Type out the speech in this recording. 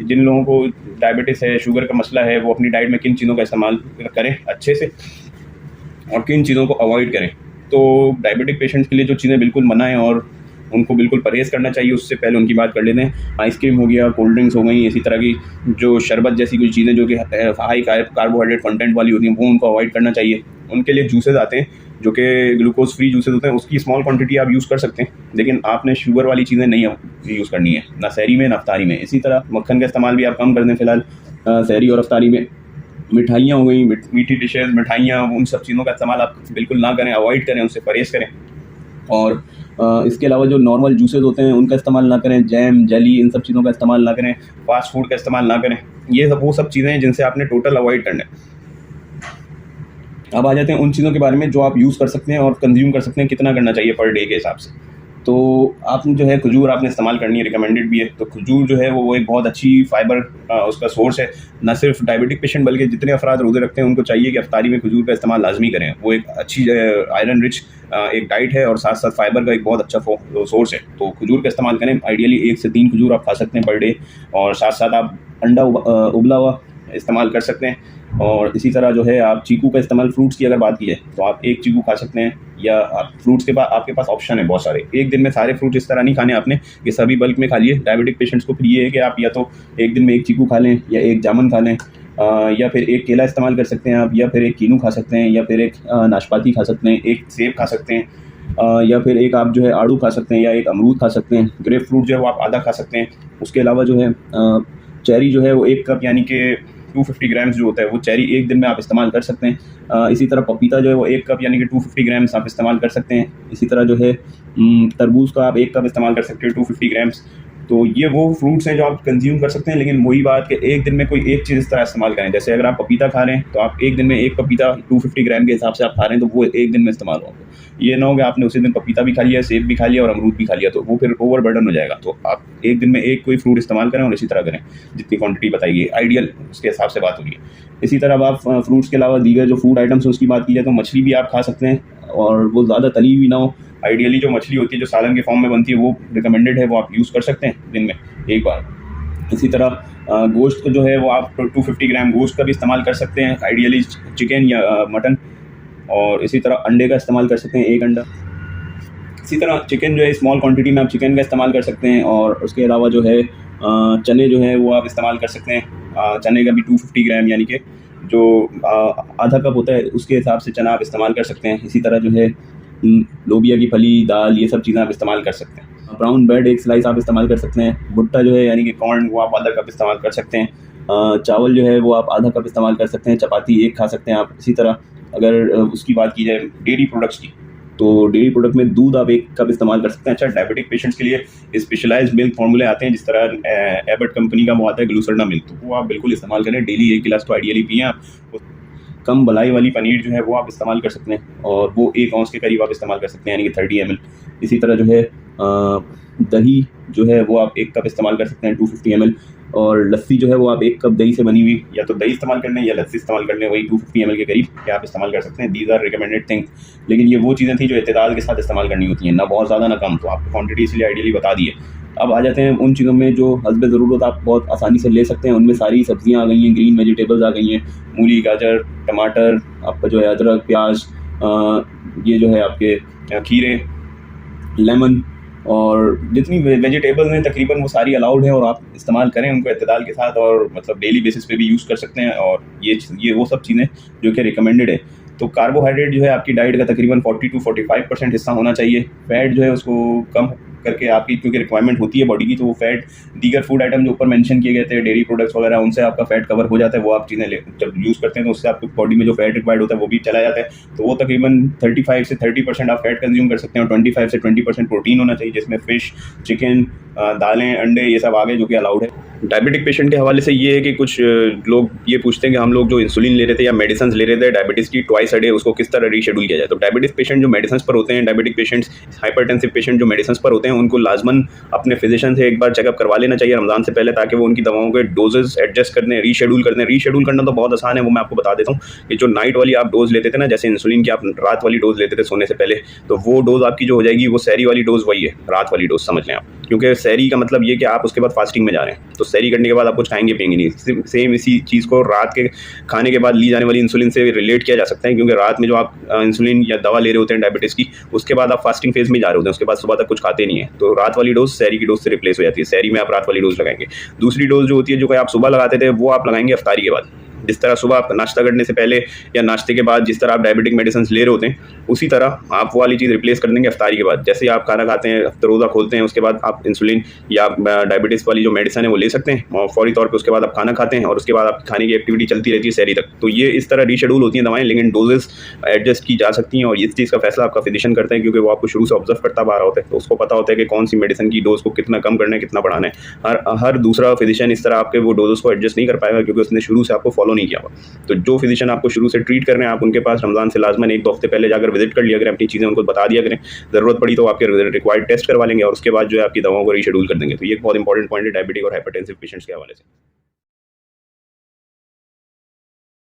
जिन लोगों को डायबिटीज़ है, शुगर का मसला है, वो अपनी डाइट में किन चीज़ों का इस्तेमाल करें अच्छे से और किन चीज़ों को अवॉइड करें। तो डायबिटिक पेशेंट्स के लिए जो चीज़ें बिल्कुल मना है और उनको बिल्कुल परहेज़ करना चाहिए, उससे पहले उनकी बात कर लेते हैं। आइसक्रीम हो गया, कोल्ड ड्रिंक्स हो गई, इसी तरह की जो शरबत जैसी कुछ चीज़ें जो कि हाई कार्बोहाइड्रेट कंटेंट वाली होती हैं, वो उनको अवॉइड करना चाहिए। उनके लिए जूसेस आते हैं जो कि ग्लूकोज फ्री जूसेस होते हैं, उसकी स्मॉल क्वांटिटी आप यूज़ कर सकते हैं, लेकिन आपने शुगर वाली चीज़ें नहीं यूज़ करनी है, ना सहरी में ना अफ्तारी में। इसी तरह मक्खन का इस्तेमाल भी आप कम कर दें फिलहाल सहरी और अफ्तारी में। मिठाइयाँ हो गई, मीठी डिशेज़, मिठाइयाँ, उन सब चीज़ों का इस्तेमाल आप बिल्कुल ना करें, अवॉइड करें, उनसे परहेज़ करें। और इसके अलावा जो नॉर्मल जूसेस होते हैं उनका इस्तेमाल ना करें, जैम, जेली, इन सब चीज़ों का इस्तेमाल ना करें, फास्ट फूड का इस्तेमाल ना करें। ये सब वो सब चीज़ें हैं जिनसे आपने टोटल अवॉइड करना है। अब आ जाते हैं उन चीज़ों के बारे में जो आप यूज़ कर सकते हैं और कंज्यूम कर सकते हैं, कितना करना चाहिए पर डे के हिसाब से। तो आप जो है खजूर आपने इस्तेमाल करनी है, रिकमेंडेड भी है। तो खजूर जो है वो एक बहुत अच्छी फाइबर उसका सोर्स है। ना सिर्फ डायबिटिक पेशेंट बल्कि जितने अफराद रोज़े रखते हैं उनको चाहिए कि अफ्तारी में खजूर का इस्तेमाल लाजमी करें। वो एक अच्छी आयरन रिच एक डाइट है और साथ साथ फाइबर का एक बहुत अच्छा सोर्स है। तो खजूर का इस्तेमाल करें। आइडियली 1 से 3 खजूर आप खा सकते हैं पर डे, और साथ साथ आप अंडा उबला हुआ इस्तेमाल कर सकते हैं। और इसी तरह जो है आप चीकू का इस्तेमाल, फ्रूट्स की अगर बात की है तो आप 1 चीकू खा सकते हैं, या आप फ्रूट्स के पास आपके पास ऑप्शन है बहुत सारे। एक दिन में सारे फ्रूट इस तरह नहीं खाने आपने कि सभी बल्क में खा लिए। डायबिटिक पेशेंट्स को फिर ये है कि आप या तो एक दिन में 1 चीकू खा लें, या 1 जामुन खा लें, या फिर 1 केला इस्तेमाल कर सकते हैं आप, या फिर 1 कीनू खा सकते हैं, या फिर 1 नाशपाती खा सकते हैं, 1 सेब खा सकते हैं, या फिर 1 आप जो है आड़ू खा सकते हैं, या 1 अमरूद खा सकते हैं। ग्रेप फ्रूट जो है वो आप आधा खा सकते हैं। उसके अलावा जो है चेरी जो है वो 1 कप यानी कि 250 ग्राम्स जो होता है वो चेरी एक दिन में आप इस्तेमाल कर सकते हैं। इसी तरह पपीता जो है वो 1 कप यानी कि 250 ग्राम्स आप इस्तेमाल कर सकते हैं। इसी तरह जो है तरबूज का आप 1 कप इस्तेमाल कर सकते हैं, 250 ग्राम्स। तो ये वो फ्रूट्स हैं जो आप कंज्यूम कर सकते हैं, लेकिन वही बात कि एक दिन में कोई एक चीज़ इस तरह इस्तेमाल करें। जैसे अगर आप पपीता खा रहे हैं तो आप एक दिन में 1 पपीता 250 ग्राम के हिसाब से आप खा रहे हैं, तो वो एक दिन में इस्तेमाल होगा। ये ना हो कि आपने उसी दिन पपीता भी खा लिया, सेब भी खा लिया और अमरूद भी खा लिया, तो वो फिर ओवर बर्डन हो जाएगा। तो आप एक दिन में 1 कोई फ्रूट इस्तेमाल करें और इसी तरह करें, जितनी क्वांटिटी बताई गई आइडियल उसके हिसाब से बात होगी। इसी तरह आप फ्रूट्स के अलावा दीगर जो फूड आइटम्स हैं उसकी बात की जाए तो मछली भी आप खा सकते हैं, और वो ज़्यादा तली हुई ना हो। आइडियली जो मछली होती है जो सालन के फॉर्म में बनती है वो रिकमेंडेड है, वो आप यूज़ कर सकते हैं दिन में 1 बार। इसी तरह गोश्त को जो है वो आप 250 ग्राम गोश्त का भी इस्तेमाल कर सकते हैं, आइडियली चिकन या मटन। और इसी तरह अंडे का इस्तेमाल कर सकते हैं, 1 अंडा। इसी तरह चिकन जो है स्मॉल क्वांटिटी में आप चिकन का इस्तेमाल कर सकते हैं। और उसके अलावा जो है चने जो है वो आप इस्तेमाल कर सकते हैं। चने का भी 250 ग्राम यानी कि जो आधा कप होता है उसके हिसाब से चना आप इस्तेमाल कर सकते हैं। इसी तरह जो है लोबिया की फली, दाल, ये सब चीज़ें आप इस्तेमाल कर सकते हैं। ब्राउन ब्रेड 1 स्लाइस आप इस्तेमाल कर सकते हैं। भुट्टा जो है यानी कि कॉर्न, वो आप आधा कप इस्तेमाल कर सकते हैं। चावल जो है वो आप आधा कप इस्तेमाल कर सकते हैं। चपाती 1 खा सकते हैं आप। इसी तरह अगर उसकी बात की जाए डेयरी प्रोडक्ट्स की, तो डेयरी प्रोडक्ट में दूध आप 1 कप इस्तेमाल कर सकते हैं। अच्छा, डायबिटिक पेशेंट्स के लिए स्पेशलाइज्ड मिल्क फार्मूले आते हैं, जिस तरह एबट कंपनी का वो आता है ग्लूसर्ना मिल्क, तो वो आप बिल्कुल इस्तेमाल करें। डेली 1 गिलास तो आइडियली पिएँ आप। कम बलाई वाली पनीर जो है वो आप इस्तेमाल कर सकते हैं, और वो 1 औंस के करीब आप इस्तेमाल कर सकते हैं, यानी कि 30 ml। इसी तरह जो है दही जो है वो आप 1 कप इस्तेमाल कर सकते हैं, 250 ml। और लस्सी जो है वो आप 1 कप दही से बनी हुई, या तो दही इस्तेमाल करने या लस्सी इस्तेमाल करने, वही 250 ml के करीब कि आप इस्तेमाल कर सकते हैं। These are recommended things. लेकिन ये वो चीज़ें थी जो इत्तेदाल के साथ इस्तेमाल करनी होती हैं, ना बहुत ज़्यादा ना कम। तो आपको क्वान्टिटी इसलिए आइडियली बता दी है। अब आ जाते हैं उन चीज़ों में जो हस्बे ज़रूरत आप बहुत आसानी से ले सकते हैं। उनमें सारी सब्जियां आ गई हैं, ग्रीन वेजिटेबल्स आ गई हैं, मूली, गाजर, टमाटर, आपका जो है अदरक, प्याज, ये जो है आपके खीरे, लेमन, और जितनी वेजिटेबल्स हैं तकरीबन वो सारी अलाउड है, और आप इस्तेमाल करें उनको इत्तेदाल के साथ, और मतलब डेली बेसिस पे भी यूज़ कर सकते हैं। और ये वो सब चीज़ें जो कि रिकमेंडेड है। तो कार्बोहाइड्रेट जो है आपकी डाइट का तकरीबन 40 to 45% हिस्सा होना चाहिए। फैट जो है उसको कम करके आपकी क्योंकि रिक्वायरमेंट होती है बॉडी की, तो वो फैट दीगर फूड आइटम जो ऊपर मेंशन किए गए थे, डेयरी प्रोडक्ट्स वगैरह, उनसे आपका फैट कवर हो जाता है। वो आप चीज़ें जब यूज़ करते हैं तो उससे आपकी बॉडी में जो फैट रिक्वायर्ड होता है वो भी चला जाता है। तो वो तकरीबन 35 से 30% आप फैट कंज्यूम कर सकते हैं, और 25 से 20% प्रोटीन होना चाहिए, जिसमें फ़िश, चिकन, दालें, अंडे, ये सब आगे जो कि अलाउड है। डायबिटिक पेशेंट के हवाले से ये है कि कुछ लोग ये पूछते हैं कि हम लोग जो इंसुलिन ले रहे थे या मेडिसिन ले रहे थे डायबिटीज़ की ट्वाइस अ डे, उसको किस तरह रीशेड्यूल किया जाए। तो डायबिटिक पेशेंट जो मेडिसिन पर होते हैं, डायबिटिक पेशेंट्स, हाइपरटेंसिव पेशेंट जो मेडिसिन पर होते हैं, उनको लाजमन अपने फिजिशियन से एक बार चेकअप करवा लेना चाहिए रमज़ान से पहले, ताकि वो उनकी दवाओं के डोजेस एडजस्ट करने, रीशेड्यूल करने। रीशेड्यूल करना तो बहुत आसान है, वो मैं आपको बता देता हूँ कि जो नाइट वाली आप डोज लेते थे ना, जैसे इंसुलिन की आप रात वाली डोज लेते थे सोने से पहले, तो वो डोज आपकी जो हो जाएगी वो सहरी वाली डोज वही है, रात वाली डोज समझ लें आप। क्योंकि सहरी का मतलब ये कि आप उसके बाद फास्टिंग में जा रहे हैं, तो सहरी करने के बाद आप कुछ खाएंगे पिएंगे नहीं। सेम इसी चीज़ को रात के खाने के बाद ली जाने वाली इंसुलिन से रिलेट किया जा सकता है, क्योंकि रात में जो आप इंसुलिन या दवा ले रहे होते हैं डायबिटीज़ की, उसके बाद आप फास्टिंग फेज में जा रहे होते हैं, उसके बाद सुबह तक कुछ खाते नहीं है, तो रात वाली डोज सहरी की डोज से रिप्लेस हो जाती है। सहरी में आप रात वाली डोज लगाएंगे। दूसरी डोज जो होती है, जो कि आप सुबह लगाते थे, वो आप लगाएंगे अफ्तारी के बाद। जिस तरह सुबह आप नाश्ता करने से पहले या नाश्ते के बाद जिस तरह आप डायबिटिक मेडिसिन ले रहे होते हैं, उसी तरह आप वो वाली चीज़ रिप्लेस कर देंगे अफ्तारी के बाद। जैसे ही आप खाना खाते हैं, रोज़ा खोलते हैं, उसके बाद आप इंसुलिन या डायबिटीज़ वाली जो मेडिसिन है वो ले सकते हैं, और फौरी तौर पे उसके बाद आप खाना खाते हैं, और उसके बाद आपकी खाने की एक्टिविटी चलती रहती है सहरी तक। तो ये इस तरह रीशेड्यूल होती हैं दवाएं, लेकिन डोजेस एडजस्ट की जा सकती हैं, और इस चीज़ का फैसला आपका फिजिशियन करता है, क्योंकि वो आपको शुरू से ऑब्जर्व करता आ रहा होता है, तो उसको पता होता है कि कौन सी मेडिसिन की डोज को कितना कम करना है, कितना बढ़ाना है। हर दूसरा फिजिशियन इस तरह आपके वो डोजेस को एडजस्ट नहीं कर पाएगा, क्योंकि उसने शुरू से आपको फॉलो नहीं किया हुआ। तो जो फिजिशियन आपको शुरू से ट्रीट कर रहे हैं, आप उनके पास रमज़ान से लाजमन 1-2 हफ्ते पहले जाकर विजिट कर लिया करें, अपनी चीज़ें उनको बता दिया करें, ज़रूरत पड़ी तो आपके रिक्वायर्ड टेस्ट करवा लेंगे, और उसके बाद जो है आपकी दवाओं को रीशेड्यूल कर देंगे। तो ये एक बहुत इंपॉर्टेंट पॉइंट है डायबिटिक और हाइपरटेंसिव पेशेंट्स के हवाले से।